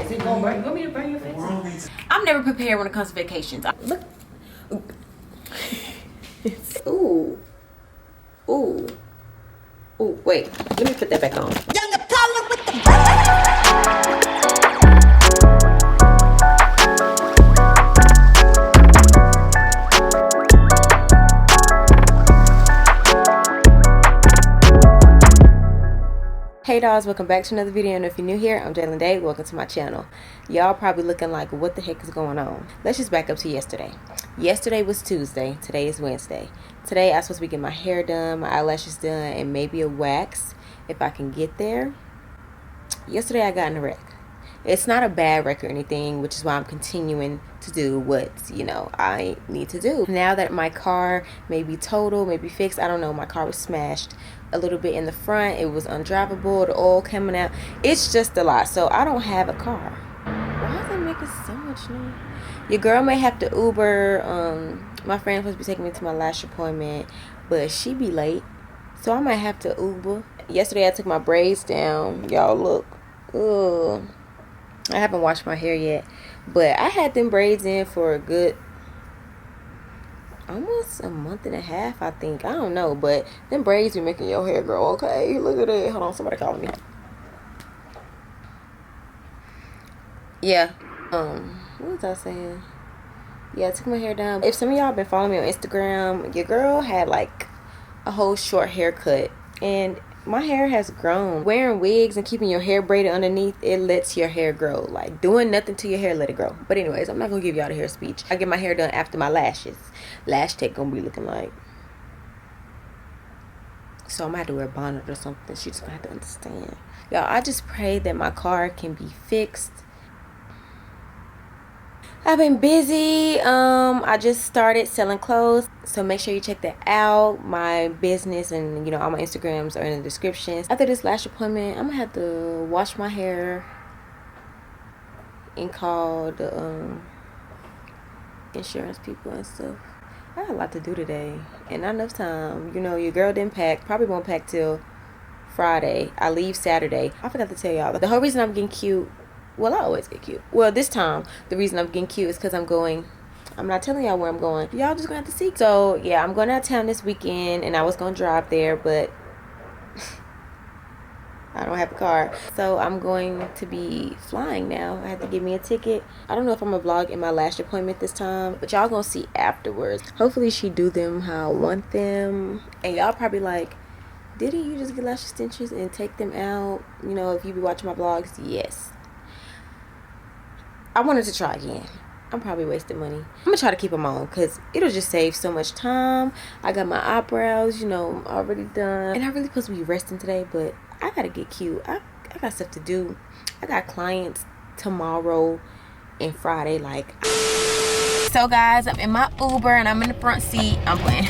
Is it gonna burn? You want me to burn your face? I'm never prepared when it comes to vacations. Look. Ooh. Ooh. Ooh, wait. Let me put that back on. Hey dolls, welcome back to another video, and if you're new here, I'm Jaelyn Dae. Welcome to my channel. Y'all probably looking like, what the heck is going on? Let's just back up to yesterday. Yesterday was Tuesday. Today is Wednesday. Today I'm supposed to be getting my hair done, my eyelashes done, and maybe a wax if I can get there. Yesterday I got in a wreck. It's not a bad wreck or anything, which is why I'm continuing to do what, I need to do. Now that my car may be total, maybe fixed, I don't know, my car was smashed a little bit in the front. It was undrivable, the oil coming out. It's just a lot, so I don't have a car. Why is that making so much noise? Your girl may have to Uber. My friend's supposed to be taking me to my lash appointment, but she be late, so I might have to Uber. Yesterday I took my braids down. Y'all look. Ugh. I haven't washed my hair yet, but I had them braids in for a good almost a month and a half, I think. I don't know, but them braids be making your hair grow. Okay, look at it. Hold on, somebody calling me. Yeah. What was I saying? Yeah, I took my hair down. If some of y'all been following me on Instagram, your girl had like a whole short haircut, and my hair has grown. Wearing wigs and keeping your hair braided underneath, it lets your hair grow. Like doing nothing to your hair, let it grow. But anyways, I'm not gonna give y'all the hair speech. I get my hair done after my lashes. Lash tech gonna be looking like. So I'm gonna have to wear a bonnet or something. She's just gonna have to understand. Y'all, I just pray that my car can be fixed. I've been busy. I just started selling clothes, so make sure you check that out. My business and all my Instagrams are in the descriptions. After this lash appointment, I'm gonna have to wash my hair and call the insurance people and stuff. I got a lot to do today and not enough time. Your girl didn't pack. Probably won't pack till Friday. I leave Saturday. I forgot to tell y'all, the whole reason I'm getting cute. Well, I always get cute. Well, this time, the reason I'm getting cute is because I'm not telling y'all where I'm going. Y'all just gonna have to see. So, yeah, I'm going out of town this weekend, and I was gonna drive there, but I don't have a car. So, I'm going to be flying now. I have to get me a ticket. I don't know if I'm gonna vlog in my lash appointment this time, but y'all gonna see afterwards. Hopefully, she do them how I want them. And y'all probably like, didn't you just get lash extensions and take them out? If you be watching my vlogs, yes. I wanted to try again. I'm probably wasting money. I'm gonna try to keep them on because it'll just save so much time. I got my eyebrows, already done. And I really supposed to be resting today, but I gotta get cute. I got stuff to do. I got clients tomorrow and Friday. So guys, I'm in my Uber and I'm in the front seat. I'm playing.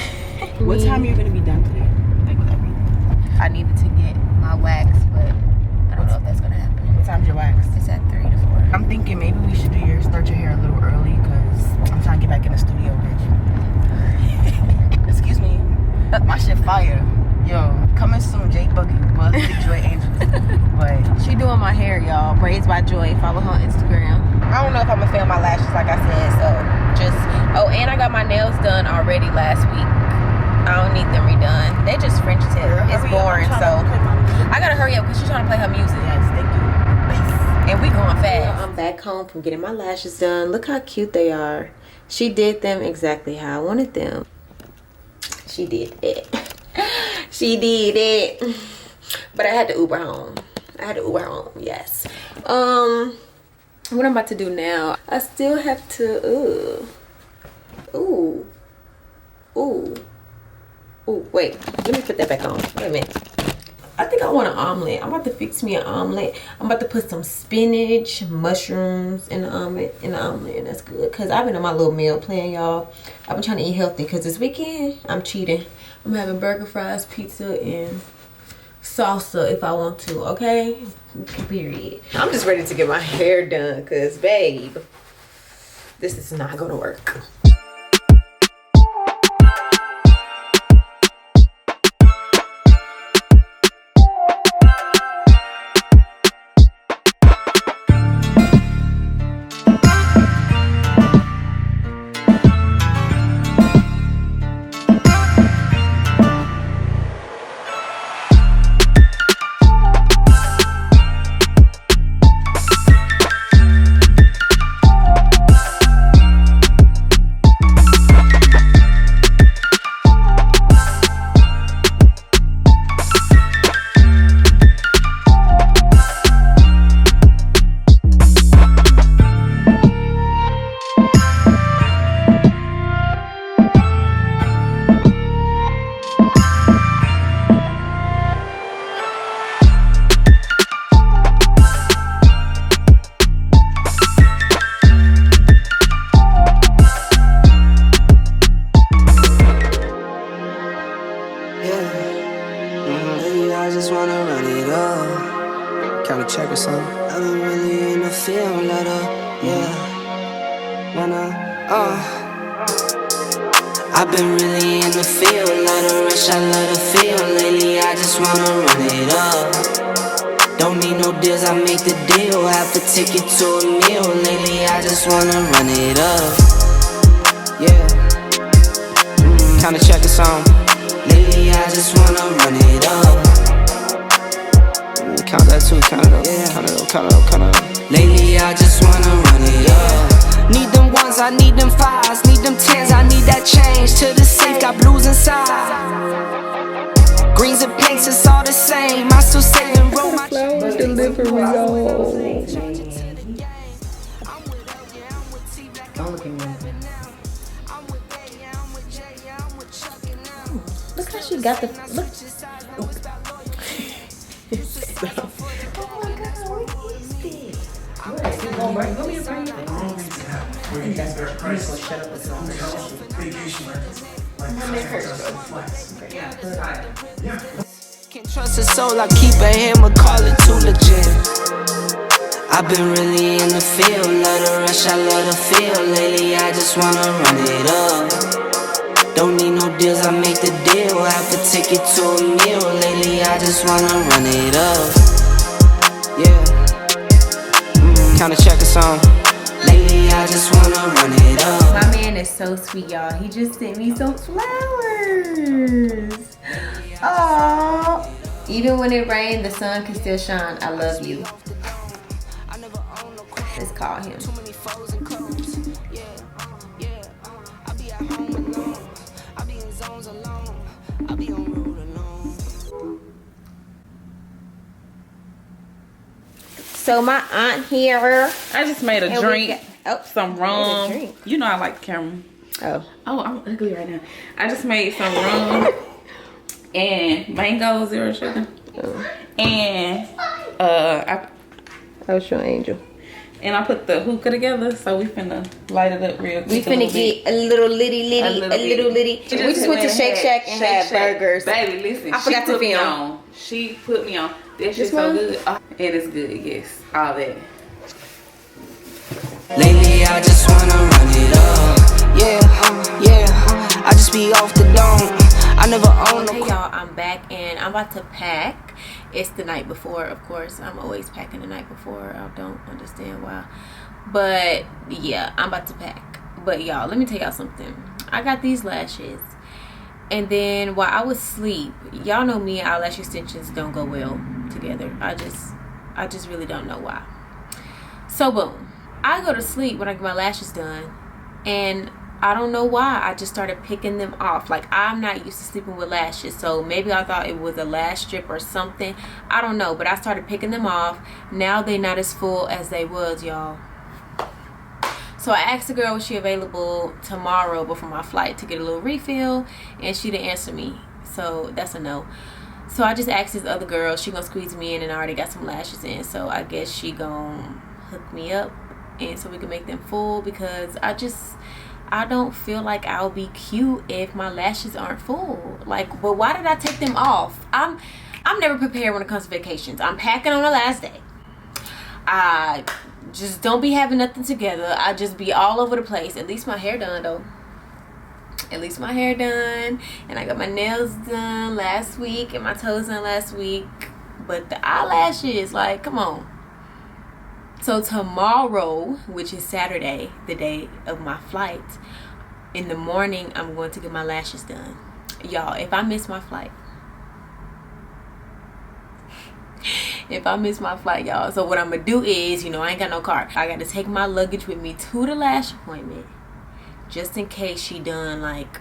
What time are you gonna be done today? Like with everything? I needed to get my wax, but I don't know if that's gonna happen. What time's your wax? It's at 3 to 4. I'm thinking maybe we should start your hair a little early because I'm trying to get back in the studio, bitch. Excuse me. My shit fire. Yo, coming soon, Jake Buggy, Big Joy Angels. But she doing my hair, y'all. Braids by Joy. Follow her on Instagram. I don't know if I'm gonna film my lashes like I said, so and I got my nails done already last week. I don't need them redone. They just French tip. It's boring, so I gotta hurry up because she's trying to play her music. Yes, thank you. And we going fast. I'm back home from getting my lashes done. Look how cute they are. She did them exactly how I wanted them. She did it. She did it. But I had to Uber home. Yes. What I'm about to do now, I still have to wait, let me put that back on. Wait a minute. I think I want an omelet. I'm about to fix me an omelet. I'm about to put some spinach, mushrooms in the omelet, and that's good. Because I've been on my little meal plan, y'all. I've been trying to eat healthy because this weekend, I'm cheating. I'm having burger, fries, pizza, and salsa if I want to, okay? Period. I'm just ready to get my hair done because, babe, this is not going to work. tryna check or something. I've been really in the field, I've been really in the field, love the rush, I love the feel. Lately I just wanna run it up. Don't need no deals, I make the deal. Half a ticket to a meal. Lately I just wanna run it up. Yeah. Kinda check a song. Lately I just wanna run it up. Count that too, count it up, yeah. Count it up, count it up, count it up. Lately I just wanna run it up. Need them ones, I need them fives, need them tens, I need that change. To the safe, got blues inside. Greens and pinks, it's all the same. I still saving roll my delivery, y'all. Don't look at me. Look how she got the look. Can't trust a soul, I keep a hammer, call it too legit. I've been really in the field, love the rush, I love the feel. Lately I just wanna run it up. Don't need no deals, I make the deal. Half a ticket to a meal. Lately I just wanna run it up. Yeah. Kinda check a song. Lately I just wanna run it up. My man is so sweet, y'all. He just sent me some flowers. Oh, even when it rains, the sun can still shine. I love you. Let's call him. So my aunt here. I just made a drink. Some rum. Drink. You know I like the camera. Oh, I'm ugly right now. I just made some rum and mango, zero sugar. And I your angel. and I put the hookah together, so we finna light it up real quick. We finna get a little litty. We just went to Shake Shack and had burgers. Baby, listen, I forgot to film. She put me on. That shit's This so one? good. Oh, it is good, yes. All that. Lately I just wanna run it up. Yeah. I just be off the dome. I never own Okay, no. y'all, I'm back and I'm about to pack. It's the night before, of course. I'm always packing the night before. I don't understand why. But yeah, I'm about to pack. But y'all, let me tell y'all something. I got these lashes. And then while I was asleep, y'all know me, eyelash extensions don't go well together. I just really don't know why. So boom, I go to sleep when I get my lashes done, and I don't know why I just started picking them off. Like, I'm not used to sleeping with lashes, so maybe I thought it was a lash strip or something. I don't know, but I started picking them off. Now they're not as full as they was, y'all. So I asked the girl, was she available tomorrow before my flight to get a little refill, and she didn't answer me. So that's a no. So I just asked this other girl. She gonna squeeze me in, and I already got some lashes in, so I guess she gonna hook me up and so we can make them full, because I don't feel like I'll be cute if my lashes aren't full. Like, but why did I take them off? I'm never prepared when it comes to vacations. I'm packing on the last day. I just don't be having nothing together. I just be all over the place. At least my hair done, though. At least my hair done. And I got my nails done last week and my toes done last week. But the eyelashes, like, come on. So tomorrow, which is Saturday, the day of my flight, in the morning, I'm going to get my lashes done. Y'all, if I miss my flight, y'all, so what I'm gonna do is, you know, I ain't got no car. I got to take my luggage with me to the lash appointment, just in case she done, like,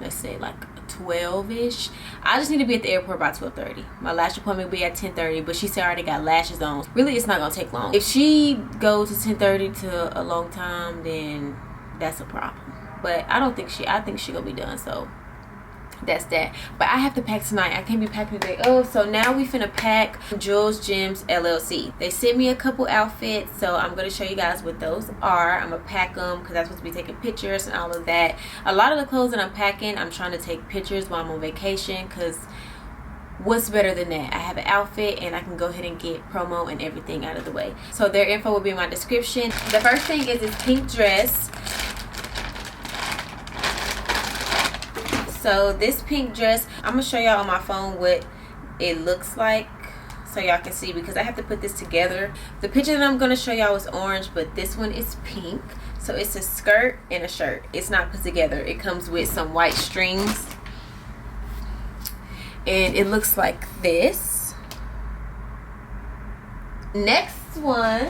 let's say like 12ish. I just need to be at the airport by 12:30. My lash appointment will be at 10:30, but she said I already got lashes on. Really, it's not gonna take long. If she goes to 10:30 to a long time, then that's a problem. But I think she gonna be done, so that's that. But I have to pack tonight. I can't be packing the day of. So now we finna pack Jules Gems LLC. They sent me a couple outfits, so I'm gonna show you guys what those are. I'm gonna pack them because I'm supposed to be taking pictures and all of that. A lot of the clothes that I'm packing, I'm trying to take pictures while I'm on vacation, because what's better than that? I have an outfit and I can go ahead and get promo and everything out of the way. So their info will be in my description. The first thing is this pink dress. So this pink dress, I'm gonna show y'all on my phone what it looks like so y'all can see, because I have to put this together. The picture that I'm gonna show y'all is orange, but this one is pink. So it's a skirt and a shirt. It's not put together. It comes with some white strings. And it looks like this. Next one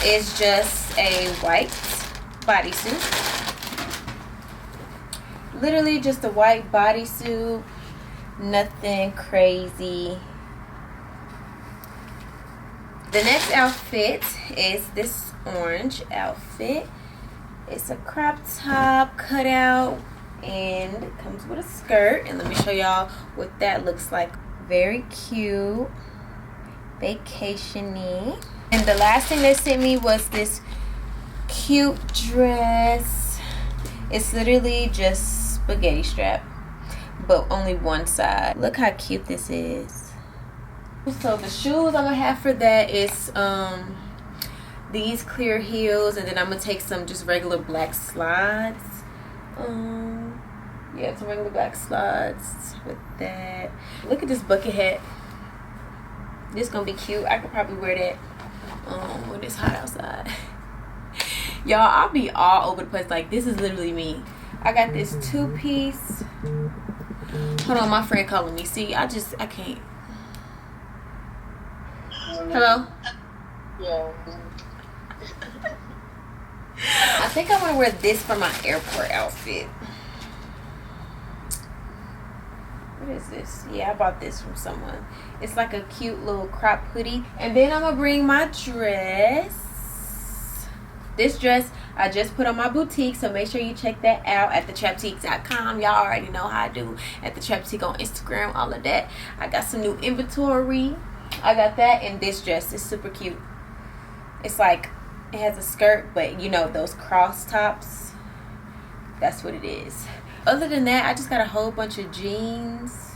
is just a white bodysuit. Literally just a white bodysuit. Nothing crazy. The next outfit is this orange outfit. It's a crop top cutout and it comes with a skirt. And let me show y'all what that looks like. Very cute, vacation-y. And the last thing they sent me was this cute dress. It's literally just spaghetti strap, but only one side. Look how cute this is. So the shoes I'm gonna have for that is these clear heels, and then I'm gonna take some just regular black slides. Yeah, some regular black slides with that. Look at this bucket hat. This is gonna be cute. I could probably wear that when it's hot outside. Y'all, I'll be all over the place. Like, this is literally me. I got this two-piece. Hold on, my friend calling me. See, I can't. Hello? Yeah. I think I want to wear this for my airport outfit. What is this? Yeah, I bought this from someone. It's like a cute little crop hoodie. And then I'm going to bring my dress. This dress I just put on my boutique, so make sure you check that out at thetraptx.com. Y'all already know how I do at the Trap Tx on Instagram, all of that. I got some new inventory. I got that, and this dress is super cute. It's like, it has a skirt, but you know those cross tops, that's what it is. Other than that, I just got a whole bunch of jeans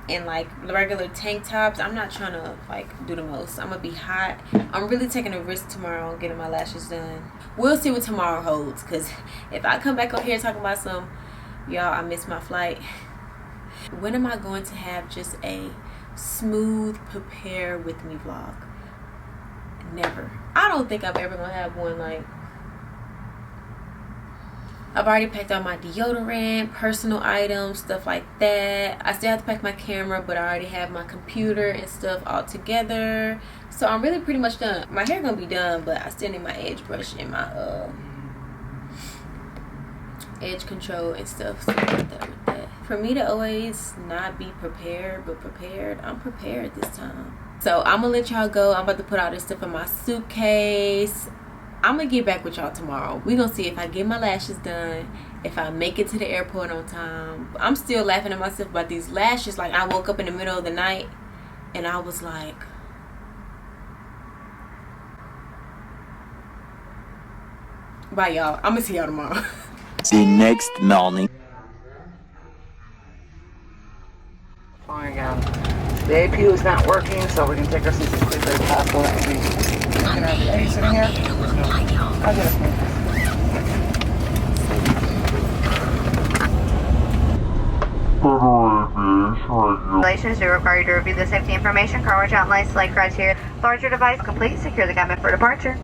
and like regular tank tops. I'm not trying to like do the most. I'm gonna be hot. I'm really taking a risk tomorrow on getting my lashes done. We'll see what tomorrow holds, because if I come back on here talking about some, y'all, I missed my flight. When am I going to have just a smooth prepare with me vlog? Never. I don't think I'm ever gonna have one. Like, I've already packed all my deodorant, personal items, stuff like that. I still have to pack my camera, but I already have my computer and stuff all together. So I'm really pretty much done. My hair gonna be done, but I still need my edge brush and my edge control and stuff. So with that. For me to always not be prepared but prepared, I'm prepared this time. So I'm gonna let y'all go. I'm about to put all this stuff in my suitcase. I'm gonna get back with y'all tomorrow. We're gonna see if I get my lashes done, if I make it to the airport on time. I'm still laughing at myself about these lashes. Like, I woke up in the middle of the night and I was like, bye y'all, I'm gonna see y'all tomorrow. The next morning. Fine, again. The AP is not working, so we can take our seats as quickly as possible. Can I have the sitting here? I'll get a pen. Regulations do require you to review the safety information, coverage outlines, select criteria, larger device, complete, secure the cabin for departure.